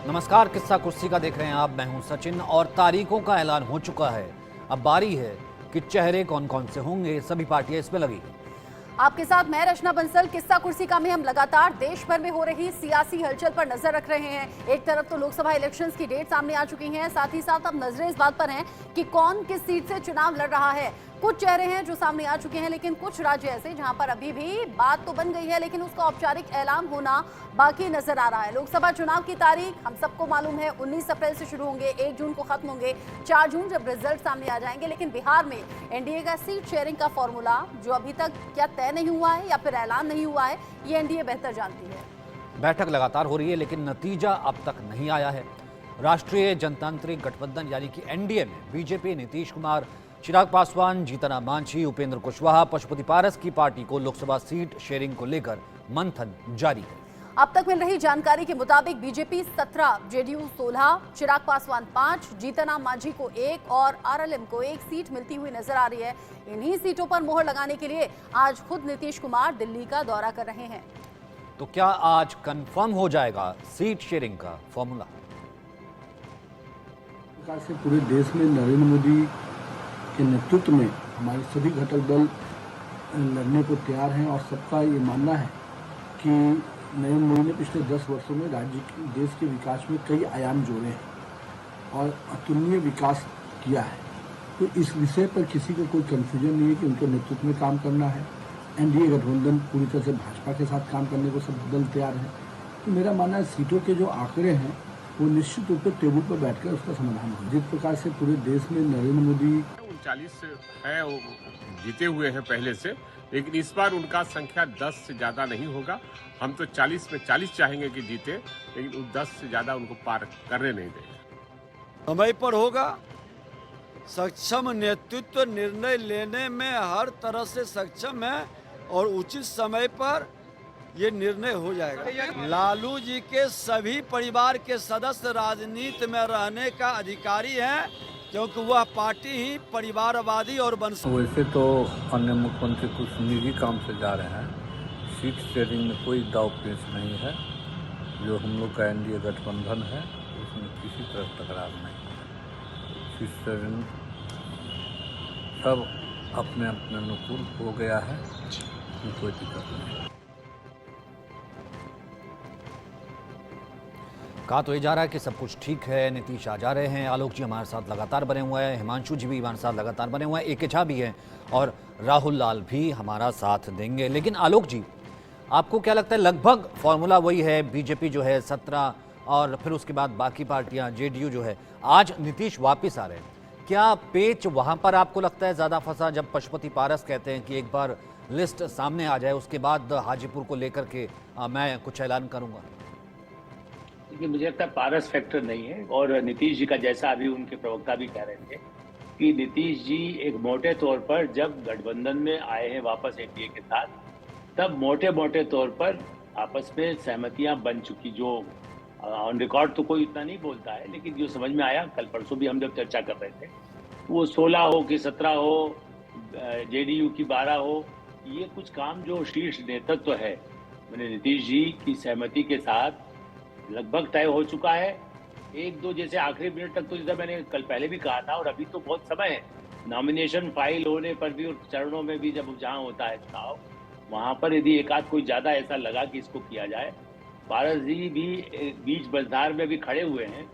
नमस्कार, किस्सा कुर्सी का देख रहे हैं आप। मैं हूं सचिन और तारीखों का ऐलान हो चुका है। अब बारी है कि चेहरे कौन कौन से होंगे। सभी पार्टियां इसमें लगी हैं। आपके साथ मैं रचना बंसल। किस्सा कुर्सी का में हम लगातार देश भर में हो रही सियासी हलचल पर नजर रख रहे हैं। एक तरफ तो लोकसभा इलेक्शंस की डेट सामने आ चुकी हैं, साथ ही साथ अब नजरें इस बात पर हैं कि कौन किस सीट से चुनाव लड़ रहा है। कुछ चेहरे हैं जो सामने आ चुके हैं, लेकिन कुछ राज्य ऐसे जहां पर अभी भी बात तो बन गई है, लेकिन उसका औपचारिक ऐलान होना बाकी नजर आ रहा है। लोकसभा चुनाव की तारीख हम सबको मालूम है, 19 अप्रैल से शुरू होंगे, 1 जून को खत्म होंगे, 4 जून जब रिजल्ट सामने आ जाएंगे। लेकिन बिहार में एनडीए का सीट शेयरिंग का फॉर्मूला जो अभी तक क्या तय नहीं हुआ है या फिर ऐलान नहीं हुआ है, ये एनडीए बेहतर जानती है। बैठक लगातार हो रही है, लेकिन नतीजा अब तक नहीं आया है। राष्ट्रीय जनतांत्रिक गठबंधन यानी कि एनडीए में बीजेपी, नीतीश कुमार, चिराग पासवान, जीतन मांझी, उपेंद्र कुशवाहा, पशुपति पारस की पार्टी को लोकसभा सीट शेयरिंग को लेकर मंथन जारी है। अब तक मिल रही जानकारी के मुताबिक बीजेपी 17, जेडीयू 16, चिराग पासवान 5, जीतन मांझी को 1 और आरएलएम को 1 सीट मिलती हुई नजर आ रही है। इन्हीं सीटों पर मोहर लगाने के लिए आज खुद नीतीश कुमार दिल्ली का दौरा कर रहे हैं। तो क्या आज कंफर्म हो जाएगा सीट शेयरिंग का फॉर्मूला? से पूरे देश में नरेंद्र मोदी के नेतृत्व में हमारे सभी घटक दल लड़ने को तैयार हैं और सबका ये मानना है कि नरेंद्र मोदी ने पिछले 10 वर्षों में देश के विकास में कई आयाम जोड़े हैं और अतुलनीय विकास किया है। तो इस विषय पर किसी को कोई कन्फ्यूजन नहीं है कि उनके नेतृत्व में काम करना है। एनडीए गठबंधन पूरी तरह से भाजपा के साथ काम करने को सब दल तैयार है। तो मेरा मानना है सीटों के जो आंकड़े हैं वो निश्चित रूप से टेबल पर बैठकर उसका समाधान हो। जिस प्रकार से पूरे देश में नरेंद्र मोदी 39 है, वो जीते हुए हैं पहले से, लेकिन इस बार उनका संख्या 10 से ज़्यादा नहीं होगा। हम तो 40 में 40 चाहेंगे कि जीते, लेकिन 10 से ज़्यादा उनको पार करने नहीं देंगे। समय पर होगा। सक्षम नेतृत्व निर्णय लेने में हर तरह से सक्षम है और उचित समय पर ये निर्णय हो जाएगा। लालू जी के सभी परिवार के सदस्य राजनीति में रहने का अधिकारी हैं, क्योंकि वह पार्टी ही परिवारवादी और वंश। वैसे तो अन्य मुख्यमंत्री कुछ निजी काम से जा रहे हैं। सीट शेयरिंग में कोई दाव पेच नहीं है। जो हम लोग का एनडीए गठबंधन है उसमें किसी तरह तकरार नहीं है। सीट शेयरिंग सब अपने अपने अनुकूल हो गया है, कोई दिक्कत नहीं। कहा तो ये जा रहा है कि सब कुछ ठीक है, नीतीश आ जा रहे हैं, आलोक जी हमारे साथ लगातार बने हुए हैं, हिमांशु जी भी हमारे साथ लगातार बने हुए हैं, ए के झा भी हैं और राहुल लाल भी हमारा साथ देंगे। लेकिन आलोक जी, आपको क्या लगता है, लगभग फॉर्मूला वही है? बीजेपी जो है 17 और फिर उसके बाद बाकी पार्टियां, जेडीयू जो है, आज नीतीश वापिस आ रहे हैं। क्या पेच वहां पर आपको लगता है ज़्यादा फंसा, जब पशुपति पारस कहते हैं कि एक बार लिस्ट सामने आ जाए उसके बाद हाजीपुर को लेकर के मैं कुछ ऐलान करूँगा? देखिए, मुझे लगता है पारस फैक्टर नहीं है। और नीतीश जी का जैसा अभी उनके प्रवक्ता भी कह रहे थे कि नीतीश जी एक मोटे तौर पर जब गठबंधन में आए हैं वापस एनडीए के साथ, तब मोटे मोटे तौर पर आपस में सहमतियां बन चुकी। जो ऑन रिकॉर्ड तो कोई इतना नहीं बोलता है, लेकिन जो समझ में आया, कल परसों भी हम जब चर्चा कर रहे थे, वो 16 हो कि 17 हो, जेडीयू की 12 हो, ये कुछ काम जो शीर्ष नेतृत्व है मैंने नीतीश जी की सहमति के साथ लगभग तय हो चुका है। 1-2 जैसे आखिरी मिनट तक तो, जैसा मैंने कल पहले भी कहा था, और अभी तो बहुत समय है, नॉमिनेशन फाइल होने पर भी और चरणों में भी जब जहां होता है चुनाव, वहां पर यदि एक आध कोई ज्यादा ऐसा लगा कि इसको किया जाए। पारस जी भी बीच बजधार में भी खड़े हुए हैं।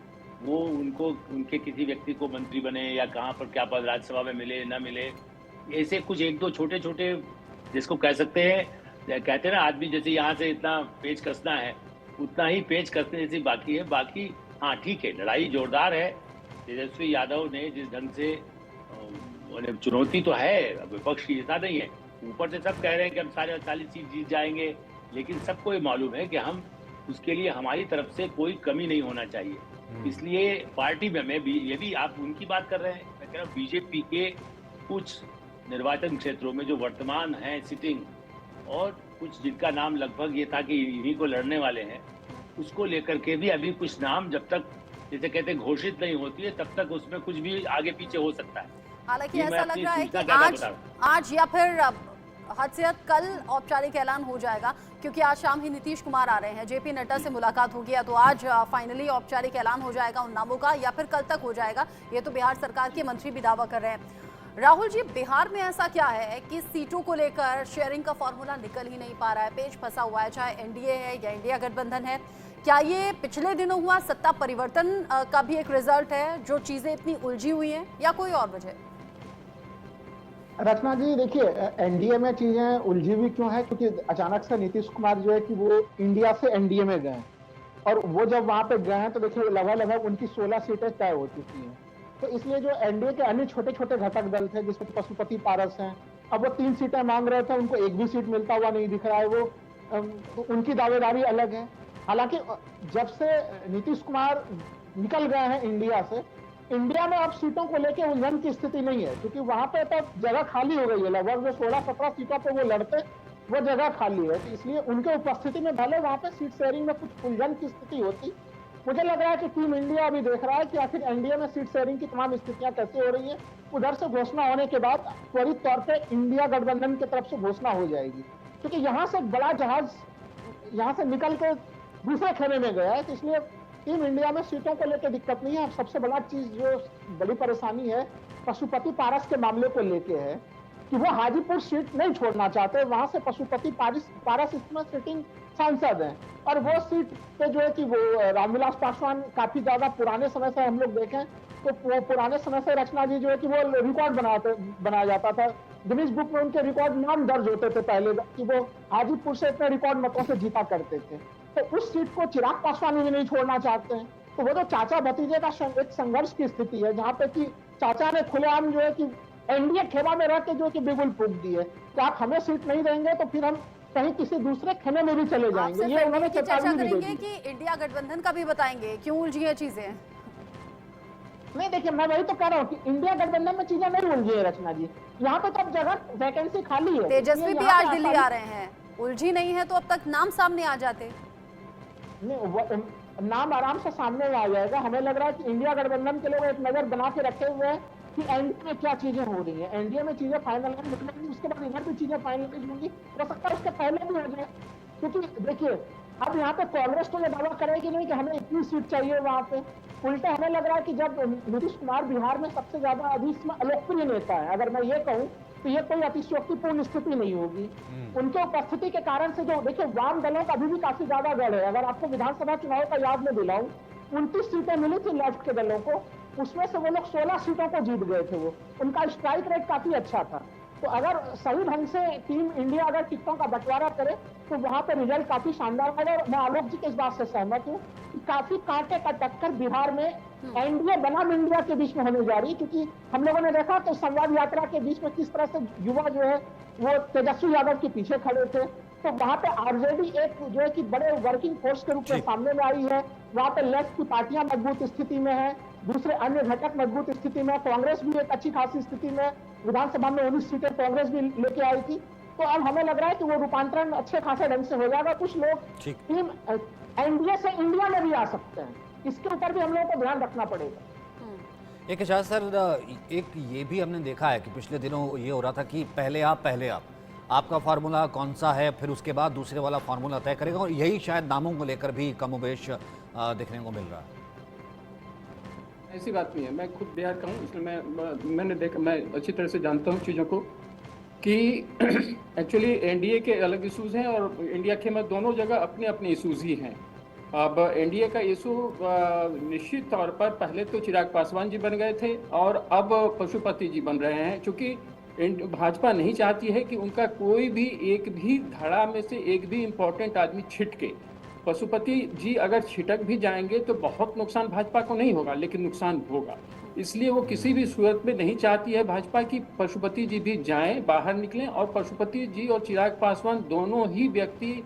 वो उनको उनके किसी व्यक्ति को मंत्री बने या कहाँ पर क्या पद राज्यसभा में मिले न मिले, ऐसे कुछ 1-2 छोटे छोटे जिसको कह सकते हैं, कहते हैं ना आदमी जैसे यहाँ से इतना पेच कसना है उतना ही पेच कसने जैसी बाकी है। बाकी हाँ ठीक है, लड़ाई जोरदार है। तेजस्वी यादव ने जिस ढंग से चुनौती तो है, विपक्ष की ऐसा नहीं है, ऊपर से सब कह रहे हैं कि हम सारे 40 सीट जीत जाएंगे, लेकिन सबको ये मालूम है कि हम उसके लिए हमारी तरफ से कोई कमी नहीं होना चाहिए। इसलिए पार्टी में मैं भी, ये भी आप उनकी बात कर रहे हैं, मैं कह रहा हूँ बीजेपी के कुछ निर्वाचन क्षेत्रों में जो वर्तमान है सिटिंग, और कुछ जिनका नाम लगभग ये था कि इन्हीं को लड़ने वाले हैं, उसको लेकर के भी अभी कुछ नाम जब तक जैसे कहते घोषित नहीं होती है तब तक उसमें कुछ भी आगे पीछे हो सकता है। हालांकि ऐसा लग रहा है कि आज या फिर हद से हद कल औपचारिक ऐलान हो जाएगा, क्योंकि आज शाम ही नीतीश कुमार आ रहे हैं, जेपी नड्डा से मुलाकात होगी, या तो आज फाइनली औपचारिक ऐलान हो जाएगा उन नामों का, या फिर कल तक हो जाएगा। ये तो बिहार सरकार के मंत्री भी दावा कर रहे हैं। राहुल जी, बिहार में ऐसा क्या है कि सीटों को लेकर शेयरिंग का फॉर्मूला निकल ही नहीं पा रहा है, पेच फंसा हुआ है, चाहे एनडीए है या इंडिया गठबंधन है। क्या ये पिछले दिनों हुआ सत्ता परिवर्तन का भी एक रिजल्ट है, जो चीजें इतनी उलझी हुई हैं, या कोई और वजह? रचना जी, देखिए, एनडीए में चीजें उलझी हुई क्यों है? क्योंकि अचानक से नीतीश कुमार जो है कि वो इंडिया से एनडीए में गए, और वो जब वहां पे गए हैं तो देखिए लगभग उनकी 16 सीटें तय हो चुकी हैं। तो इसलिए जो एनडीए के अन्य छोटे छोटे घटक दल थे, जिसमें पशुपति पारस हैं, अब वो 3 सीटें मांग रहे थे, उनको एक भी सीट मिलता हुआ नहीं दिख रहा है। वो उनकी दावेदारी अलग है। हालांकि जब से नीतीश कुमार निकल गए हैं इंडिया से, इंडिया में अब सीटों को लेकर उलझन की स्थिति नहीं है, क्योंकि वहां पे तो जगह खाली हो गई है। लगभग जो 16-17 सीटों पे वो लड़ते, वो जगह खाली है। तो इसलिए उनके उपस्थिति में भले वहां पे सीट शेयरिंग में कुछ उलझन की स्थिति होती, मुझे लग रहा है कि टीम इंडिया अभी देख रहा है कि आखिर एनडीए में सीट शेयरिंग की तमाम स्थितियां कैसे हो रही है। उधर से घोषणा होने के बाद त्वरित तौर पर इंडिया गठबंधन की तरफ से घोषणा हो जाएगी, क्योंकि यहाँ से बड़ा जहाज यहाँ से निकल के दूसरे खेमे में गया है। तो इसलिए टीम इंडिया में सीटों को लेकर दिक्कत नहीं है। सबसे बड़ा चीज, जो बड़ी परेशानी है, पशुपति पारस के मामले को लेके है कि वो हाजीपुर सीट नहीं छोड़ना चाहते। वहां से पशुपति पारस इसमें सिटिंग सांसद हैं, और वो सीट पे जो है कि वो रामविलास पासवान काफी ज्यादा पुराने समय से हम लोग देखें तो वो पुराने समय से रचना जी जो है कि वो रिकॉर्ड बनाया जाता था। गिनीज बुक में उनके रिकॉर्ड नाम दर्ज होते थे पहले कि वो हाजीपुर से इतने रिकॉर्ड मतों से जीता करते थे। तो उस सीट को चिराग पासवान भी नहीं छोड़ना चाहते हैं। तो वो जो चाचा भतीजे का एक संघर्ष की स्थिति है, जहाँ पे कि चाचा ने खुलेआम जो है कि एनडीए खेमा में रह के जो कि बिगुल फूंक दी है कि आप हमें सीट नहीं देंगे तो फिर हम कहीं किसी दूसरे खेमे में भी चले जाएंगे। ये उन्होंने चेतावनी भी दी कि इंडिया गठबंधन का भी बताएंगे क्यों उलझी है चीजें। नहीं, देखिए, मैं वही तो कह रहा हूँ कि इंडिया गठबंधन में चीजें नहीं उलझी है रचना जी। यहाँ पे तो अब जगह वैकेंसी खाली है। तेजस्वी भी आज दिल्ली आ रहे हैं, उलझी नहीं है तो अब तक नाम सामने आ जाते। नहीं, नाम आराम से सामने आ जाएगा। हमें लग रहा है कि इंडिया गठबंधन के लोग एक नजर बना के रखे हुए हैं कि एनडीए में क्या चीजें हो रही है। एनडीए में चीजें फाइनल निकलेंगी, उसके बाद इधर भी चीजें फाइनलाइज होंगी, हो सकता है उसके पहले भी हो जाए। क्योंकि देखिए, अब यहाँ पे कांग्रेस तो ये दावा करेगी नहीं कि हमें इतनी सीट चाहिए। वहां पे उल्टा हमें लग रहा है कि जब नीतीश कुमार बिहार में सबसे ज्यादा अभी इसमें अलोकप्रिय नेता है, अगर मैं ये कहूँ तो ये कोई अतिशयोक्तिपूर्ण स्थिति नहीं होगी। उनके उपस्थिति के कारण से जो देखिए वाम दलों का अभी भी काफी ज्यादा गढ़ है। अगर आपको विधानसभा चुनाव का याद में दिलाऊं, 29 सीटें मिली थी लेफ्ट के दलों को, उसमें से वो लोग 16 सीटों को जीत गए थे। वो उनका स्ट्राइक रेट काफी अच्छा था। तो अगर सही ढंग से टीम इंडिया अगर टिकटों का बंटवारा करे तो वहां पर रिजल्ट काफी शानदार है। और मैं आलोक जी के इस बात से सहमत हूँ कि काफी कांटे का टक्कर बिहार में एनडीए बनाम इंडिया के बीच में होने जा रही है। क्योंकि हम लोगों ने देखा तो संवाद यात्रा के बीच में किस तरह से युवा जो है वो तेजस्वी यादव के पीछे खड़े थे। तो वहां पे आरजेडी एक जो है कि बड़े वर्किंग फोर्स के रूप में सामने में आई है। वहां पे लेफ्ट की पार्टियां मजबूत स्थिति में है, दूसरे अन्य घटक मजबूत स्थिति में, कांग्रेस भी एक अच्छी खासी स्थिति में, विधानसभा में 19 सीटें कांग्रेस भी लेके आई थी। तो अब हमें लग रहा है कि वो रूपांतरण अच्छे खासे ढंग से हो जाएगा। कुछ लोग टीम एनडीए से इंडिया में भी आ सकते हैं, इसके ऊपर भी हम लोगों को ध्यान रखना पड़ेगा। एक एजाज सर, एक ये भी हमने देखा है कि पिछले दिनों ये हो रहा था कि पहले आप आपका फार्मूला कौन सा है, फिर उसके बाद दूसरे वाला फार्मूला तय करेगा, और यही शायद नामों को लेकर भी कमोबेश देखने को मिल रहा है। ऐसी बात नहीं है, मैं खुद बिहार का हूँ, इसलिए मैंने देखा, मैं अच्छी तरह से जानता हूँ चीज़ों को कि एक्चुअली एनडीए के अलग इशूज़ हैं और इंडिया के में दोनों जगह अपने अपने इशूज़ ही हैं। अब एनडीए का इशू निश्चित तौर पर पहले तो चिराग पासवान जी बन गए थे और अब पशुपति जी बन रहे हैं, क्योंकि भाजपा नहीं चाहती है कि उनका कोई भी एक भी धड़ा में से एक भी इम्पोर्टेंट आदमी छिटके। पशुपति जी अगर छिटक भी जाएंगे तो बहुत नुकसान भाजपा को नहीं होगा, लेकिन नुकसान होगा। इसलिए वो किसी भी सूरत में नहीं चाहती है भाजपा की पशुपति जी भी जाएं, बाहर निकलें। और पशुपति जी और चिराग पासवान दोनों ही व्यक्ति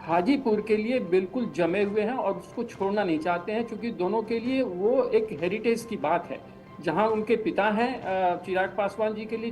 हाजीपुर के लिए बिल्कुल जमे हुए हैं और उसको छोड़ना नहीं चाहते हैं, क्योंकि दोनों के लिए वो एक हेरिटेज की बात है। जहां उनके पिता हैं चिराग पासवान जी के लिए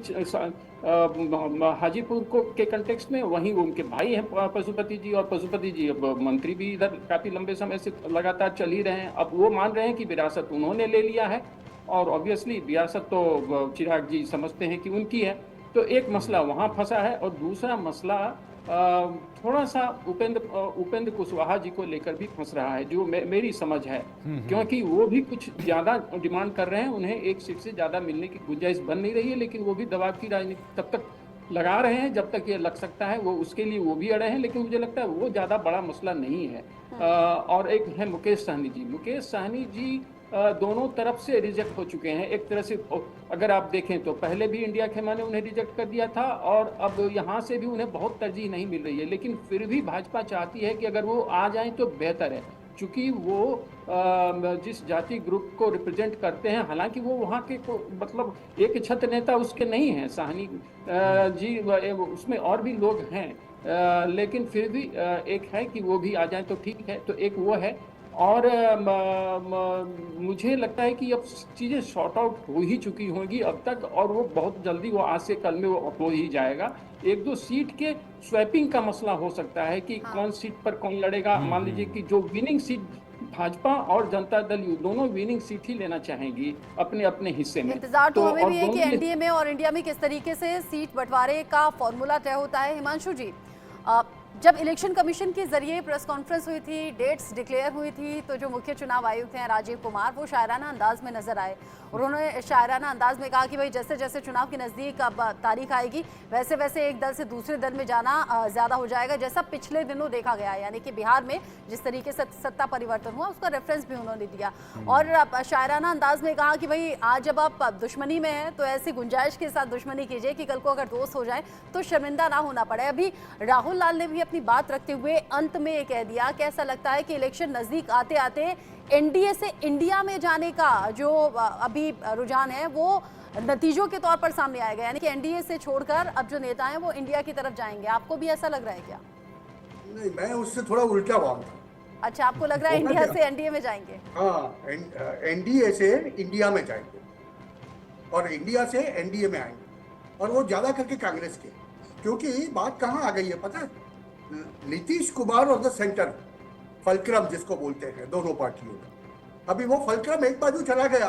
हाजीपुर को के कंटेक्स्ट में, वहीं उनके भाई हैं पशुपति जी, और पशुपति जी अब मंत्री भी इधर काफ़ी लंबे समय से लगातार चल ही रहे हैं। अब वो मान रहे हैं कि विरासत उन्होंने ले लिया है और ऑब्वियसली विरासत तो चिराग जी समझते हैं कि उनकी है। तो एक मसला वहाँ फंसा है और दूसरा मसला थोड़ा सा उपेंद्र कुशवाहा जी को लेकर भी फंस रहा है, जो मेरी समझ है, क्योंकि वो भी कुछ ज्यादा डिमांड कर रहे हैं, उन्हें एक सीट से ज्यादा मिलने की गुंजाइश बन नहीं रही है, लेकिन वो भी दबाव की राजनीति तब तक लगा रहे हैं जब तक ये लग सकता है, वो उसके लिए वो भी अड़े हैं, लेकिन मुझे लगता है वो ज्यादा बड़ा मसला नहीं है। और एक है मुकेश सहनी जी दोनों तरफ से रिजेक्ट हो चुके हैं। एक तरह से अगर आप देखें तो पहले भी इंडिया खेमा ने उन्हें रिजेक्ट कर दिया था और अब यहाँ से भी उन्हें बहुत तरजीह नहीं मिल रही है, लेकिन फिर भी भाजपा चाहती है कि अगर वो आ जाएं तो बेहतर है, चूंकि वो जिस जाति ग्रुप को रिप्रेजेंट करते हैं, हालांकि वो वहाँ के मतलब एक छत्र नेता उसके नहीं हैं, सहनी जी उसमें और भी लोग हैं, लेकिन फिर भी एक है कि वो भी आ जाएं तो ठीक है, तो एक वो है। और मुझे लगता है कि अब चीज़ें शॉर्ट आउट हो ही चुकी होंगी अब तक, और वो बहुत जल्दी वो आज से कल में वो हो ही जाएगा। एक दो सीट के स्वैपिंग का मसला हो सकता है कि कौन सीट पर कौन लड़ेगा। मान लीजिए कि जो विनिंग सीट भाजपा और जनता दल यू दोनों विनिंग सीट ही लेना चाहेंगी अपने अपने हिस्से में। इंतजार तो हमें भी है कि एनडीए में और इंडिया में किस तरीके से सीट बंटवारे का फॉर्मूला तय होता है। हिमांशु जी, जब इलेक्शन कमीशन के जरिए प्रेस कॉन्फ्रेंस हुई थी, डेट्स डिक्लेयर हुई थी, तो जो मुख्य चुनाव आयुक्त हैं राजीव कुमार, वो शायराना अंदाज में नजर आए और उन्होंने शायराना अंदाज में कहा कि भाई जैसे जैसे चुनाव के नज़दीक अब तारीख आएगी वैसे वैसे एक दल से दूसरे दल में जाना ज़्यादा हो जाएगा, जैसा पिछले दिनों देखा गया है। यानी कि बिहार में जिस तरीके से सत्ता परिवर्तन हुआ उसका रेफरेंस भी उन्होंने दिया और शायराना अंदाज में कहा कि भाई आज जब आप दुश्मनी में हैं तो ऐसी गुंजाइश के साथ दुश्मनी कीजिए कि कल को अगर दोस्त हो जाए तो शर्मिंदा ना होना पड़े। अभी राहुल लाल ने भी अपनी बात रखते हुए अंत में ये कह दिया कि ऐसा लगता है कि इलेक्शन नजदीक आते आते एनडीए से इंडिया में जाने का जो अभी रुझान है वो नतीजों के तौर पर सामने आएगा, यानी कि एनडीए से छोड़कर अब जो नेता हैं वो इंडिया की तरफ जाएंगे। आपको भी ऐसा लग रहा है क्या? नहीं, मैं उससे थोड़ा उल्टा मानता हूँ। अच्छा, आपको लग रहा है इंडिया से एनडीए में जाएंगे? हाँ, एनडीए से इंडिया में जाएंगे और इंडिया से एनडीए में आएंगे, और वो ज्यादा करके कांग्रेस के, क्योंकि बात कहाँ आ गई है पता है? नीतीश कुमार और द सेंटर, फलक्रम जिसको बोलते हैं दोनों पार्टियों में, अभी वो फलक्रम एक बाजू चला गया,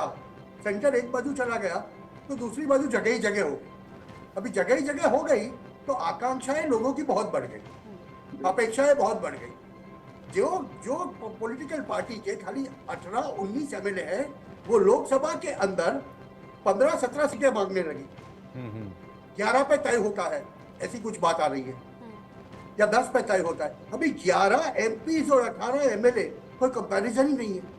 सेंटर एक बाजू चला गया, तो दूसरी बाजू जगह ही जगह हो गई। अभी जगह ही जगह हो गई तो आकांक्षाएं लोगों की बहुत बढ़ गई, अपेक्षाएं बहुत बढ़ गई। जो पॉलिटिकल पार्टी के खाली 18-19 एमएलए हैं, वो लोकसभा के अंदर 15-17 सीटें मांगने लगी। 11 पे तय होता है, ऐसी कुछ बात आ रही है, या 10 पे तय होता है। अभी 11 एमपीज और 18 एमएलए, कोई कंपैरिजन ही नहीं है।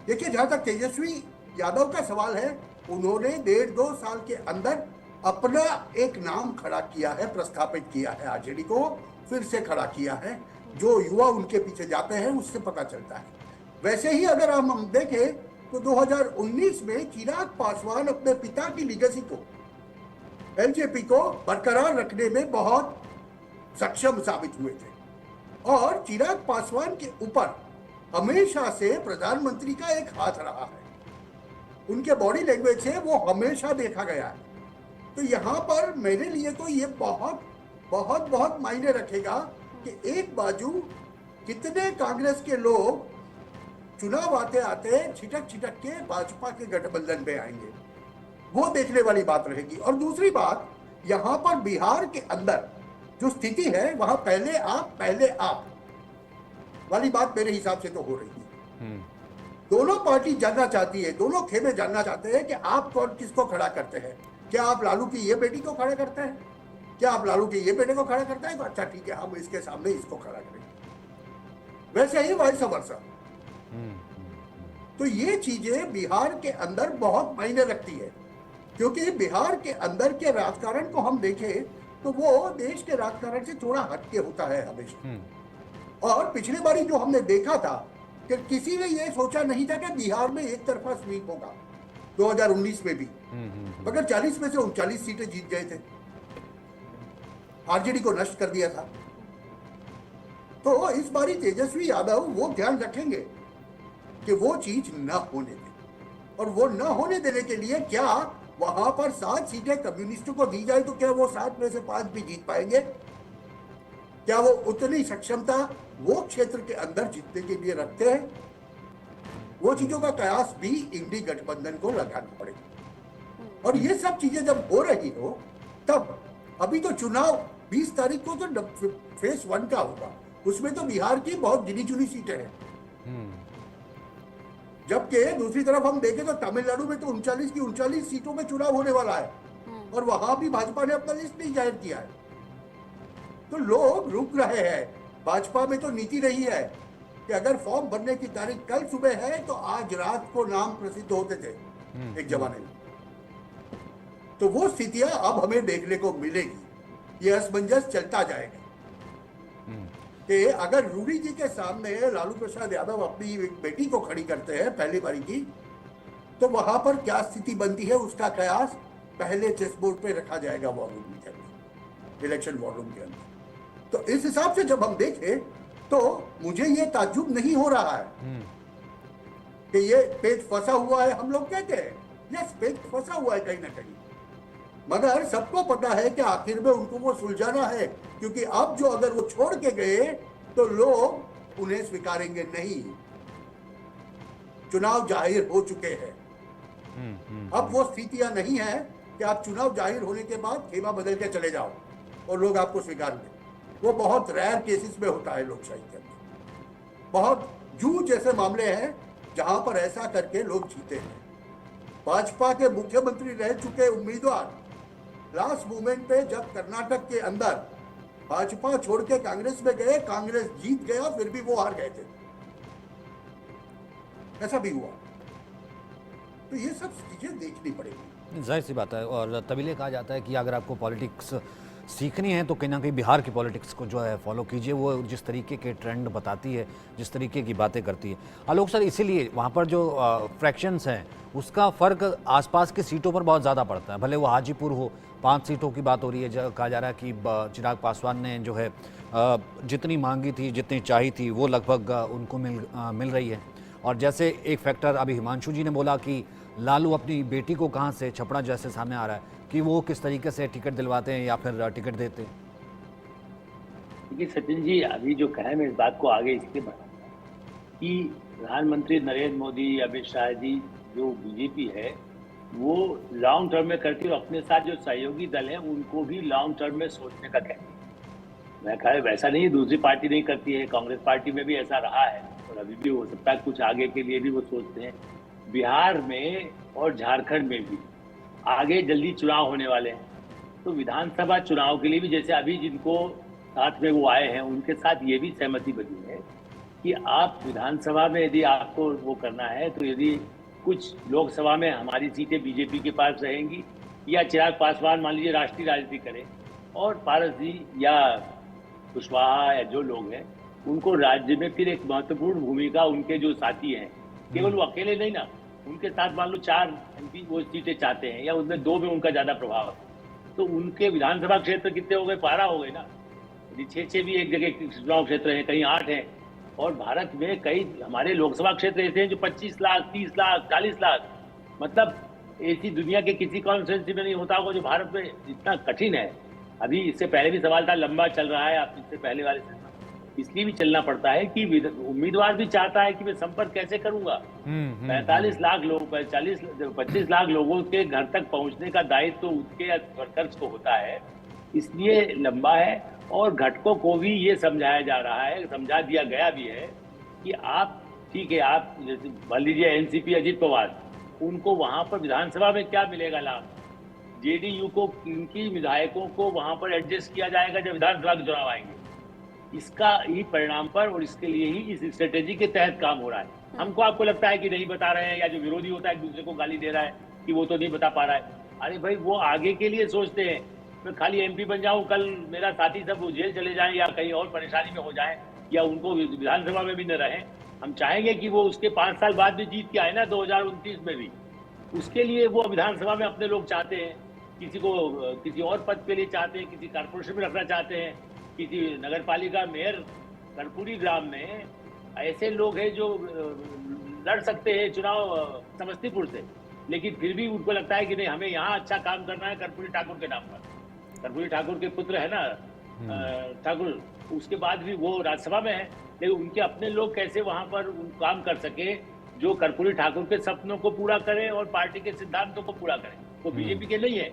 देखिए, जहां तक तेजस्वी यादव का सवाल है, उन्होंने 1.5-2 साल के अंदर अपना एक नाम खड़ा किया है, प्रस्थापित किया है, आरजेडी को फिर से खड़ा किया है। जो युवा उनके पीछे जाते हैं उससे पता चलता है। वैसे ही अगर हम देखें तो 2019 में चिराग पासवान अपने पिता की लीगेसी को, एलजेपी को बरकरार रखने में बहुत सक्षम साबित हुए थे, और चिराग पासवान के ऊपर हमेशा से प्रधानमंत्री का एक हाथ रहा है। उनके बॉडी लैंग्वेज से वो हमेशा देखा गया है। तो यहाँ पर मेरे लिए तो ये बहुत बहुत बहुत मायने रखेगा कि एक बाजू कितने कांग्रेस के लोग चुनाव आते आते छिटक छिटक के भाजपा के गठबंधन पे आएंगे, वो देखने वाली बात रहेगी। और दूसरी बात, यहाँ पर बिहार के अंदर जो स्थिति है, वहां पहले आप वाली बात मेरे हिसाब से तो हो रही है। दोनों पार्टी जानना चाहती है, दोनों खेमे जानना चाहते हैं कि आप कौन किसको खड़ा करते हैं। क्या आप लालू की ये बेटी को खड़ा करते हैं? क्या आप लालू के ये बेटे को खड़ा करते हैं? तो अच्छा ठीक है, हम इसके सामने इसको खड़ा करेंगे। वैसे ही वाइस वर्सा। तो ये चीजें बिहार के अंदर बहुत मायने रखती है, क्योंकि बिहार के अंदर के राजकारण को हम देखें तो वो देश के राजकारण से थोड़ा हटके होता है हमेशा। और पिछली बारी जो हमने देखा था कि किसी ने ये सोचा नहीं था कि बिहार में एक तरफा स्वीप होगा, 2019 में भी, मगर 40 में से 39 सीटें जीत गए थे, आरजेडी को नष्ट कर दिया था। तो इस बारी तेजस्वी यादव वो ध्यान रखेंगे कि वो चीज न होने दे, और वो न होने देने के लिए क्या वहां पर 7 सीटें कम्युनिस्टों को दी जाए तो क्या वो 7 में से 5 भी जीत पाएंगे? क्या वो उतनी सक्षमता वो क्षेत्र के अंदर जीतने के लिए रखते हैं? वो चीजों का कयास भी इंडी गठबंधन को लगाना पड़ेगा। और ये सब चीजें जब हो रही हो तब अभी तो चुनाव 20 तारीख को तो फेज 1 का होगा, उसमें तो बिहार की बहुत गिनी चुनी सीटें हैं। जबकि दूसरी तरफ हम देखें तो तमिलनाडु में तो 39 की 39 सीटों में चुनाव होने वाला है और वहां भी भाजपा ने अपना लिस्ट नहीं जाहिर किया है। तो लोग रुक रहे हैं। भाजपा में तो नीति रही है कि अगर फॉर्म भरने की तारीख कल सुबह है तो आज रात को नाम प्रसिद्ध होते थे एक जमाने में। तो वो स्थितियां अब हमें देखने को मिलेगी। ये असमंजस चलता जाएगा कि अगर रूडी जी के सामने लालू प्रसाद यादव अपनी बेटी को खड़ी करते हैं पहली बारी की, तो वहां पर क्या स्थिति बनती है उसका कयास पहले चेस बोर्ड पे रखा जाएगा वॉर रूम के अंदर, इलेक्शन वॉर रूम के अंदर। तो इस हिसाब से जब हम देखें तो मुझे ये ताज्जुब नहीं हो रहा है कि ये पेच फंसा हुआ है। हम लोग कहते हैं यस, पेच फंसा हुआ है कहीं ना कहीं, मगर सबको पता है कि आखिर में उनको वो सुलझाना है, क्योंकि अब जो अगर वो छोड़ के गए तो लोग उन्हें स्वीकारेंगे नहीं। चुनाव जाहिर हो चुके हैं, अब वो स्थितियां नहीं है कि आप चुनाव जाहिर होने के बाद खेमा बदल के चले जाओ और लोग आपको स्वीकार दें। वो बहुत रेयर केसेस में होता है लोकशाही के अंदर। बहुत जूझ जैसे मामले हैं जहां पर ऐसा करके लोग जीते हैं। भाजपा के मुख्यमंत्री रह चुके उम्मीदवार लास्ट मोमेंट पे जब कर्नाटक के अंदर भाजपा छोड़ के कांग्रेस में गए, कांग्रेस जीत गया, फिर भी वो हार गए थे, ऐसा भी हुआ। तो ये सब चीजें देखनी पड़ेगी। जाहिर सी बात है, और तभी कहा जाता है कि अगर आपको पॉलिटिक्स सीखनी है तो कहीं ना कहीं बिहार की पॉलिटिक्स को जो है फॉलो कीजिए। वो जिस तरीके के ट्रेंड बताती है, जिस तरीके की बातें करती है। आलोक सर, इसीलिए वहाँ पर जो फ्रैक्शंस हैं उसका फ़र्क आसपास की सीटों पर बहुत ज़्यादा पड़ता है। भले वो हाजीपुर हो, 5 सीटों की बात हो रही है, कहा जा रहा है कि चिराग पासवान ने जो है जितनी मांगी थी, जितनी चाही थी, वो लगभग उनको मिल रही है। और जैसे एक फैक्टर अभी हिमांशु जी ने बोला कि लालू अपनी बेटी को कहाँ से, छपड़ा जैसे सामने आ रहा है कि वो किस तरीके से टिकट दिलवाते हैं या फिर टिकट देते हैं। देखिए सचिन जी, अभी जो कहा मैं इस बात को आगे इसलिए बढ़ाऊंगा कि प्रधानमंत्री नरेंद्र मोदी, अमित शाह जी, जो बीजेपी है वो लॉन्ग टर्म में करती है और अपने साथ जो सहयोगी दल है उनको भी लॉन्ग टर्म में सोचने का कहती है। मैं कहा वैसा नहीं दूसरी पार्टी नहीं करती है, कांग्रेस पार्टी में भी ऐसा रहा है और अभी भी हो सकता है कुछ आगे के लिए भी वो सोचते हैं। बिहार में और झारखंड में भी आगे जल्दी चुनाव होने वाले हैं, तो विधानसभा चुनाव के लिए भी जैसे अभी जिनको साथ में वो आए हैं उनके साथ ये भी सहमति बनी है कि आप विधानसभा में यदि आपको वो करना है तो यदि कुछ लोकसभा में हमारी सीटें बीजेपी के पास रहेंगी या चिराग पासवान मान लीजिए राष्ट्रीय राजनीति करें और पारस जी या कुशवाहा या जो लोग हैं उनको राज्य में फिर एक महत्वपूर्ण भूमिका, उनके जो साथी हैं, केवल वो अकेले नहीं ना, उनके साथ मान लो 4 MP वो सीटें चाहते हैं या उसमें 2 में उनका ज्यादा प्रभाव है, तो उनके विधानसभा क्षेत्र कितने हो गए, 12 हो गए ना। यदि 6 भी एक जगह चुनाव क्षेत्र है, कहीं 8 है, और भारत में कई हमारे लोकसभा क्षेत्र ऐसे हैं जो 25 लाख, 30 लाख, 40 लाख, मतलब ऐसी दुनिया के किसी कॉन्स्टिट्यूंसी में नहीं होता होगा जो भारत में इतना कठिन है। अभी इससे पहले भी सवाल था, लंबा चल रहा है, आप इससे पहले वाले से इसलिए भी चलना पड़ता है कि उम्मीदवार भी चाहता है कि मैं संपर्क कैसे करूंगा। 45 लाख लोग, 25 लाख लोगों के घर तक पहुंचने का दायित्व तो उसके वर्कर्स को होता है, इसलिए लंबा है। और घटकों को भी ये समझाया जा रहा है, समझा दिया गया भी है कि आप ठीक है, आप जैसे मान लीजिए एनसीपी अजित पवार, उनको वहां पर विधानसभा में क्या मिलेगा लाभ, जेडीयू को इनकी विधायकों को वहां पर एडजस्ट किया जाएगा जब विधानसभा के चुनाव आएंगे। इसका ही परिणाम पर और इसके लिए ही इस स्ट्रेटेजी के तहत काम हो रहा है। हमको आपको लगता है कि नहीं बता रहे हैं, या जो विरोधी होता है एक दूसरे को गाली दे रहा है कि वो तो नहीं बता पा रहा है। अरे भाई, वो आगे के लिए सोचते हैं, मैं खाली MP बन जाऊं, कल मेरा साथी सब जेल चले जाएं या कहीं और परेशानी में हो जाएं या उनको विधानसभा में भी न रहें। हम चाहेंगे कि वो उसके 5 साल बाद भी जीत के आए ना 2029 में भी, उसके लिए वो विधानसभा में अपने लोग चाहते हैं, किसी को किसी और पद के लिए चाहते हैं, किसी कारपोरेशन में रखना चाहते हैं, किसी नगर पालिका मेयर कर्पूरी ग्राम में ऐसे लोग हैं जो लड़ सकते हैं चुनाव समस्तीपुर से, लेकिन फिर भी उनको लगता है कि नहीं, हमें यहाँ अच्छा काम करना है कर्पूरी ठाकुर के नाम पर। कर्पूरी ठाकुर के पुत्र है ना ठाकुर, उसके बाद भी वो राज्यसभा में है, लेकिन उनके अपने लोग कैसे वहां पर काम कर सके जो कर्पूरी ठाकुर के सपनों को पूरा करें और पार्टी के सिद्धांतों को पूरा करें। वो बीजेपी के नहीं है,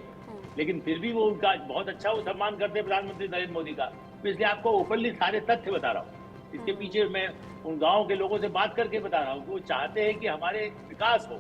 लेकिन फिर भी वो उनका बहुत अच्छा वो सम्मान करते हैं प्रधानमंत्री नरेंद्र मोदी का। तो इसलिए आपको ओपनली सारे तथ्य बता रहा हूँ। इसके पीछे मैं उन गाँव के लोगों से बात करके बता रहा हूँ कि वो चाहते हैं कि हमारे विकास हो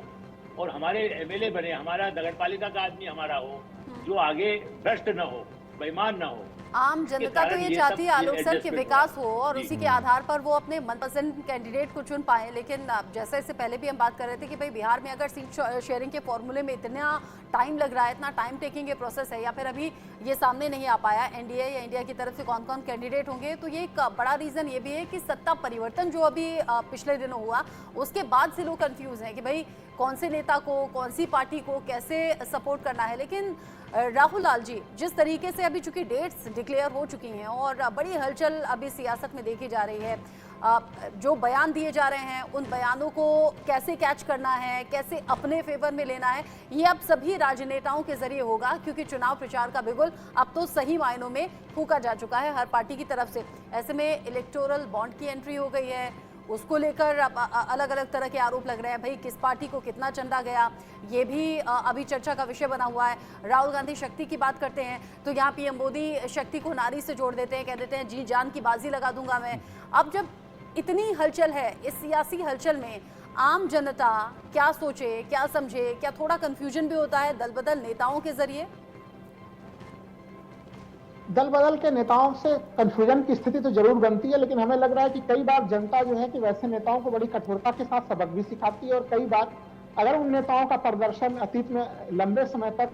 और हमारे एमएलए बने, हमारा नगर पालिका का आदमी हमारा हो, जो आगे भ्रष्ट न हो, बेईमान न हो। आम जनता तो ये चाहती है आलोक सर कि विकास हो और उसी के आधार पर वो अपने मनपसंद कैंडिडेट को चुन पाए। लेकिन जैसे इससे पहले भी हम बात कर रहे थे कि भाई बिहार में अगर सीट शेयरिंग के फॉर्मूले में इतना टाइम लग रहा है, इतना टाइम टेकिंग ये प्रोसेस है, या फिर अभी ये सामने नहीं आ पाया एनडीए या इंडिया की तरफ से कौन कौन कैंडिडेट होंगे, तो ये एक बड़ा रीजन ये भी है कि सत्ता परिवर्तन जो अभी पिछले दिनों हुआ उसके बाद से लोग कंफ्यूज हैं कि भाई कौन से नेता को, कौन सी पार्टी को कैसे सपोर्ट करना है। लेकिन राहुल लाल जी, जिस तरीके से अभी चूंकि डेट्स डिक्लेयर हो चुकी हैं और बड़ी हलचल अभी सियासत में देखी जा रही है, जो बयान दिए जा रहे हैं उन बयानों को कैसे कैच करना है, कैसे अपने फेवर में लेना है, ये अब सभी राजनेताओं के जरिए होगा, क्योंकि चुनाव प्रचार का बिगुल अब तो सही मायनों में फूका जा चुका है हर पार्टी की तरफ से। ऐसे में इलेक्टोरल बॉन्ड की एंट्री हो गई है, उसको लेकर अलग अलग तरह के आरोप लग रहे हैं, भाई किस पार्टी को कितना चंदा गया, ये भी अभी चर्चा का विषय बना हुआ है। राहुल गांधी शक्ति की बात करते हैं तो यहाँ पीएम मोदी शक्ति को नारी से जोड़ देते हैं, कह देते हैं जी जान की बाजी लगा दूंगा मैं। अब जब इतनी हलचल है, इस सियासी हलचल में आम जनता क्या सोचे, क्या समझे, क्या थोड़ा कंफ्यूजन भी होता है दल बदल नेताओं के जरिए? दल बदल के नेताओं से कंफ्यूजन की स्थिति तो जरूर बनती है, लेकिन हमें लग रहा है कि कई बार जनता जो है कि वैसे नेताओं को बड़ी कठोरता के साथ सबक भी सिखाती है, और कई बार अगर उन नेताओं का प्रदर्शन अतीत में लंबे समय तक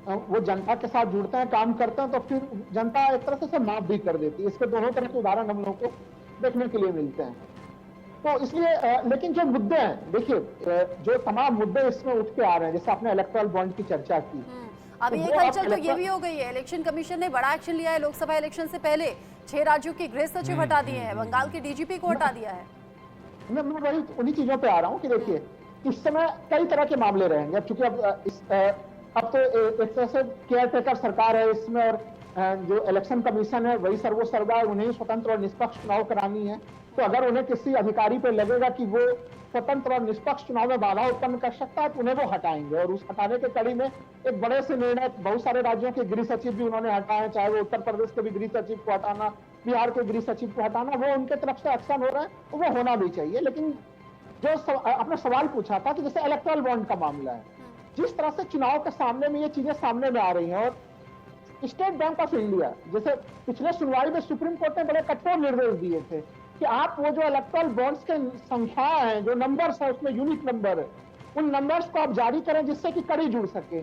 वो जनता के साथ जुड़ते हैं, काम करते हैं, तो फिर जनता एक तरह से माफ भी कर देती है। इसके दोनों तरह के उदाहरण हम लोगों को देखने के लिए मिलते हैं। तो इसलिए लेकिन जो मुद्दे हैं, देखिए जो तमाम मुद्दे इसमें उठ के आ रहे हैं, जैसे आपने इलेक्टोरल बॉन्ड की चर्चा की, अभी एक हलचल तो ये भी हो गई है, इलेक्शन कमीशन ने बड़ा एक्शन लिया है लोकसभा इलेक्शन से पहले, 6 राज्यों के गृह सचिव हटा दिए हैं, बंगाल के डीजीपी को हटा दिया है। मैं वही उन्हीं चीजों पे आ रहा हूँ कि देखिए इस समय कई तरह के मामले रहेंगे। अब चूंकि अब तो एक तरह से केयर टेकर सरकार है इसमें, और जो इलेक्शन कमीशन है वही सर्वोसर्वा है, उन्हें स्वतंत्र और निष्पक्ष चुनाव करानी है। तो अगर उन्हें किसी अधिकारी पे लगेगा कि वो स्वतंत्र और निष्पक्ष चुनाव में बाधा उत्पन्न कर सकता है तो उन्हें वो हटाएंगे, और उस हटाने के कड़ी में एक बड़े से निर्णय, बहुत सारे राज्यों के गृह सचिव भी उन्होंने हटाए, चाहे वो उत्तर प्रदेश के भी गृह सचिव को हटाना, बिहार के गृह सचिव को हटाना, वो उनके तरफ से एक्शन हो रहा है, वो होना भी चाहिए। लेकिन जो आपने सवाल पूछा था कि जैसे इलेक्टोरल बॉन्ड का मामला है, जिस तरह से चुनाव के सामने में ये चीजें सामने में आ रही हैं, और स्टेट बैंक ऑफ इंडिया जैसे पिछले सुनवाई में सुप्रीम कोर्ट ने बड़े कठोर निर्देश दिए थे कि आप वो जो इलेक्टोरल बॉन्ड्स के संख्या है, जो नंबर्स है उसमें यूनिक नंबर है, उन नंबर्स को आप जारी करें जिससे कि कड़ी जुड़ सके।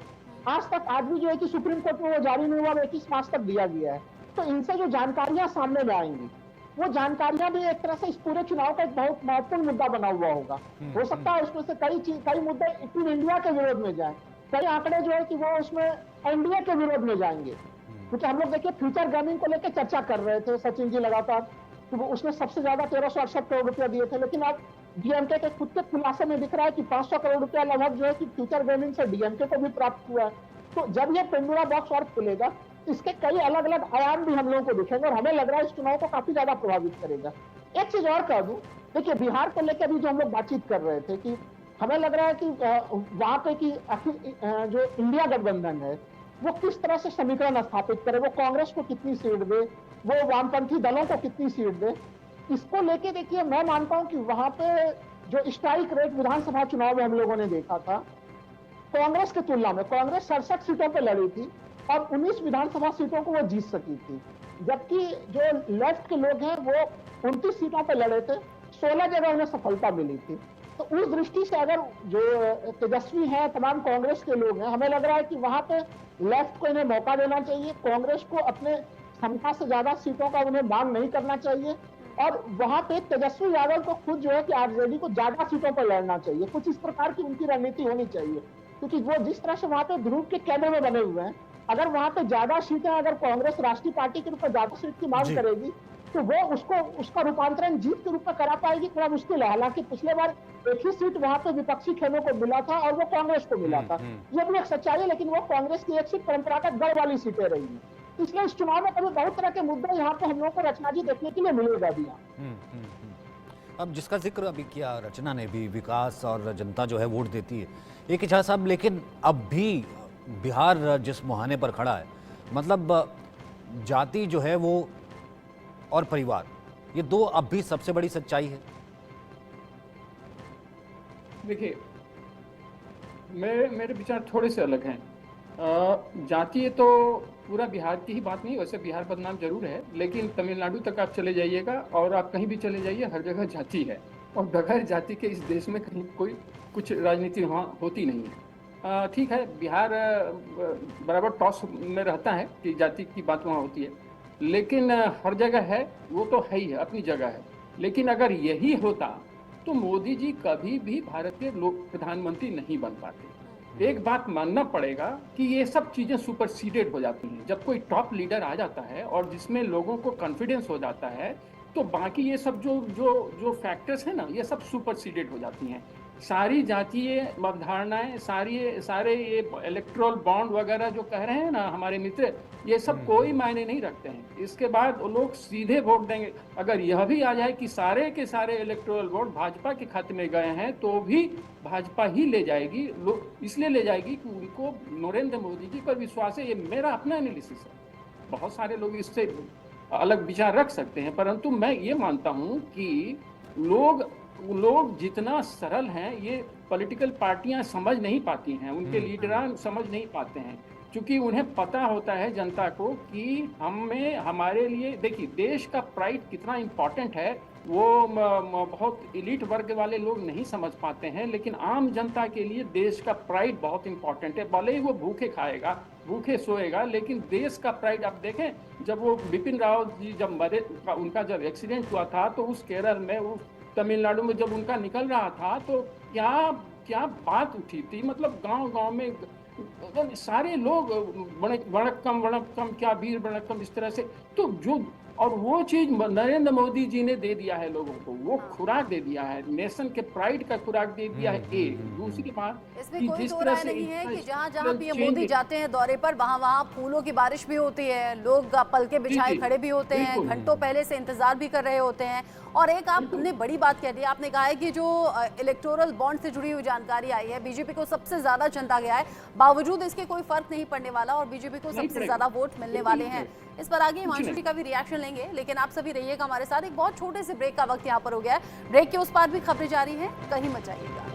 आज तक आज भी जो है कि सुप्रीम कोर्ट में वो जारी नहीं हुआ, 21 मार्च तक दिया गया है। तो इनसे जो जानकारियां सामने में आएंगी, वो जानकारियां भी एक तरह से इस पूरे चुनाव का एक बहुत महत्वपूर्ण मुद्दा बना हुआ होगा। हो सकता है उसमें से कई मुद्दे टीम इंडिया के विरोध में जाए, कई आंकड़े जो है कि वो उसमें एनडीए के विरोध में जाएंगे। क्योंकि हम लोग देखिए फ्यूचर गेमिंग को लेकर चर्चा कर रहे थे सचिन जी लगातार, तो वो उसमें सबसे ज्यादा 1368 करोड़ रुपया दिए थे, लेकिन अब डीएमके के खुद के खुलासे में दिख रहा है कि 500 करोड़ रुपया लगभग जो है कि फ्यूचर गेमिंग से डीएमके को भी प्राप्त हुआ है। तो जब ये पेंडोरा बॉक्स और खुलेगा, इसके कई अलग अलग आयाम भी हम लोगों को दिखेंगे, और हमें लग रहा है इस चुनाव को काफी ज्यादा प्रभावित करेगा। एक चीज और कह दूं, देखिए बिहार को लेकर भी जो हम लोग बातचीत कर रहे थे कि हमें लग रहा है कि वहां पे कि जो इंडिया गठबंधन है वो किस तरह से समीकरण स्थापित करे, वो कांग्रेस को कितनी सीट दे, वो वामपंथी दलों को कितनी सीट दे, इसको लेके देखिए मैं मानता हूं कि वहां पे जो स्ट्राइक रेट विधानसभा चुनाव में हम लोगों ने देखा था, कांग्रेस की तुलना में कांग्रेस 67 सीटों पे लड़ी थी और 19 विधानसभा सीटों को वो जीत सकी थी, जबकि जो लेफ्ट के लोग हैं वो 29 सीटों पे लड़े थे, 16 जगह उन्हें सफलता मिली थी। तो उस दृष्टि से अगर जो तेजस्वी हैं, तमाम कांग्रेस के लोग हैं, हमें लग रहा है कि वहां पे लेफ्ट को इन्हें मौका देना चाहिए, कांग्रेस को अपने क्षमता से ज्यादा सीटों का उन्हें मांग नहीं करना चाहिए, और वहां पे तेजस्वी यादव को खुद जो है कि आरजेडी को ज्यादा सीटों पर लड़ना चाहिए। कुछ इस प्रकार की उनकी रणनीति होनी चाहिए, क्योंकि वो जिस तरह से वहां पे ध्रुव के कैडर में बने हुए हैं, अगर वहां पे ज्यादा सीटें, अगर कांग्रेस राष्ट्रीय पार्टी के रूप में ज्यादा सीट की मांग करेगी तो वो उसका रूपांतरण जीत के रूप में करा पाएगी, थोड़ा मुश्किल है। हालांकि पिछले बार एक ही सीट वहां पे विपक्षी खेलों को मिला था और वो कांग्रेस को मिला था, ये भी एक सच्चाई है, लेकिन वो कांग्रेस की एक सीट परंपरागत गढ़ वाली सीटें रही है। इसलिए इस चुनाव में कभी बहुत तरह के मुद्दे यहाँ पे हम लोग को रचना जी देखने के लिए मिलेगा भी। अब जिसका जिक्र अभी किया रचना ने भी, विकास और जनता जो है वोट देती है, एक इच्छा साहब, लेकिन अब भी बिहार जिस मुहाने पर खड़ा है, मतलब जाति जो है वो और परिवार, ये दो अब भी सबसे बड़ी सच्चाई है। देखिए, मेरे विचार थोड़े से अलग हैं। जातीय तो पूरा बिहार की ही बात नहीं, वैसे बिहार बदनाम जरूर है, लेकिन तमिलनाडु तक आप चले जाइएगा और आप कहीं भी चले जाइए, हर जगह जाति है, और बगैर जाति के इस देश में कहीं कोई कुछ राजनीति वहाँ होती नहीं है। ठीक है, बिहार बराबर टॉस में रहता है कि जाति की बात वहाँ होती है, लेकिन हर जगह है, वो तो है ही है, अपनी जगह है। लेकिन अगर यही होता तो मोदी जी कभी भी भारत के प्रधानमंत्री नहीं बन पाते। एक बात मानना पड़ेगा कि ये सब चीजें सुपरसीडेड हो जाती हैं जब कोई टॉप लीडर आ जाता है और जिसमें लोगों को कॉन्फिडेंस हो जाता है, तो बाकी ये सब जो फैक्टर्स हैं ना, ये सब सुपरसीडेड हो जाती हैं। सारी जातीय अवधारणाएं, सारे ये इलेक्ट्रल बॉन्ड वगैरह जो कह रहे हैं ना हमारे मित्र, ये सब कोई मायने नहीं रखते हैं। इसके बाद लोग सीधे वोट देंगे। अगर यह भी आ जाए कि सारे के सारे इलेक्ट्रल वोट भाजपा के खाते में गए हैं, तो भी भाजपा ही ले जाएगी। लोग इसलिए ले जाएगी कि उनको नरेंद्र मोदी जी पर विश्वास है। ये मेरा अपना एनालिसिस है, बहुत सारे लोग इससे अलग विचार रख सकते हैं, परंतु मैं ये मानता हूं कि लोग जितना सरल हैं, ये पॉलिटिकल पार्टियां समझ नहीं पाती हैं, उनके लीडरान समझ नहीं पाते हैं, क्योंकि उन्हें पता होता है जनता को कि हमारे लिए, देखिए, देश का प्राइड कितना इम्पोर्टेंट है वो बहुत एलिट वर्ग वाले लोग नहीं समझ पाते हैं, लेकिन आम जनता के लिए देश का प्राइड बहुत इम्पोर्टेंट है। भले ही वो भूखे खाएगा, भूखे सोएगा, लेकिन देश का प्राइड। आप देखें, जब वो बिपिन रावत जी जब मरे, उनका जब एक्सीडेंट हुआ था, तो उस केरल में, उस तमिलनाडु में जब उनका निकल रहा था, तो क्या बात उठी थी। मतलब गांव में सारे लोग वणक्कम, क्या वीर वणक्कम, इस तरह से। तो जो, और वो चीज नरेंद्र मोदी जी ने दे दिया है लोगों को, वो खुराक दे दिया है, नेशन के प्राइड का खुराक दे दिया है। एक दूसरी बात, इसमें कोई दो राय नहीं है कि जहाँ पीएम मोदी जाते हैं दौरे पर, वहाँ फूलों की बारिश भी होती है, लोग पलके बिछाए खड़े भी होते हैं, घंटों पहले से इंतजार भी कर रहे होते हैं। और एक आपने बड़ी बात कह दी, आपने कहा है कि जो इलेक्टोरल बॉन्ड से जुड़ी हुई जानकारी आई है, बीजेपी को सबसे ज्यादा चंदा गया है, बावजूद इसके कोई फर्क नहीं पड़ने वाला और बीजेपी को सबसे ज्यादा वोट मिलने वाले हैं। इस पर आगे हिमांशु जी का भी रिएक्शन लेंगे, लेकिन आप सभी रहिएगा हमारे साथ। एक बहुत छोटे से ब्रेक का वक्त यहाँ पर हो गया है। ब्रेक के उस पार भी खबरें जारी हैं, कहीं मत जाइएगा।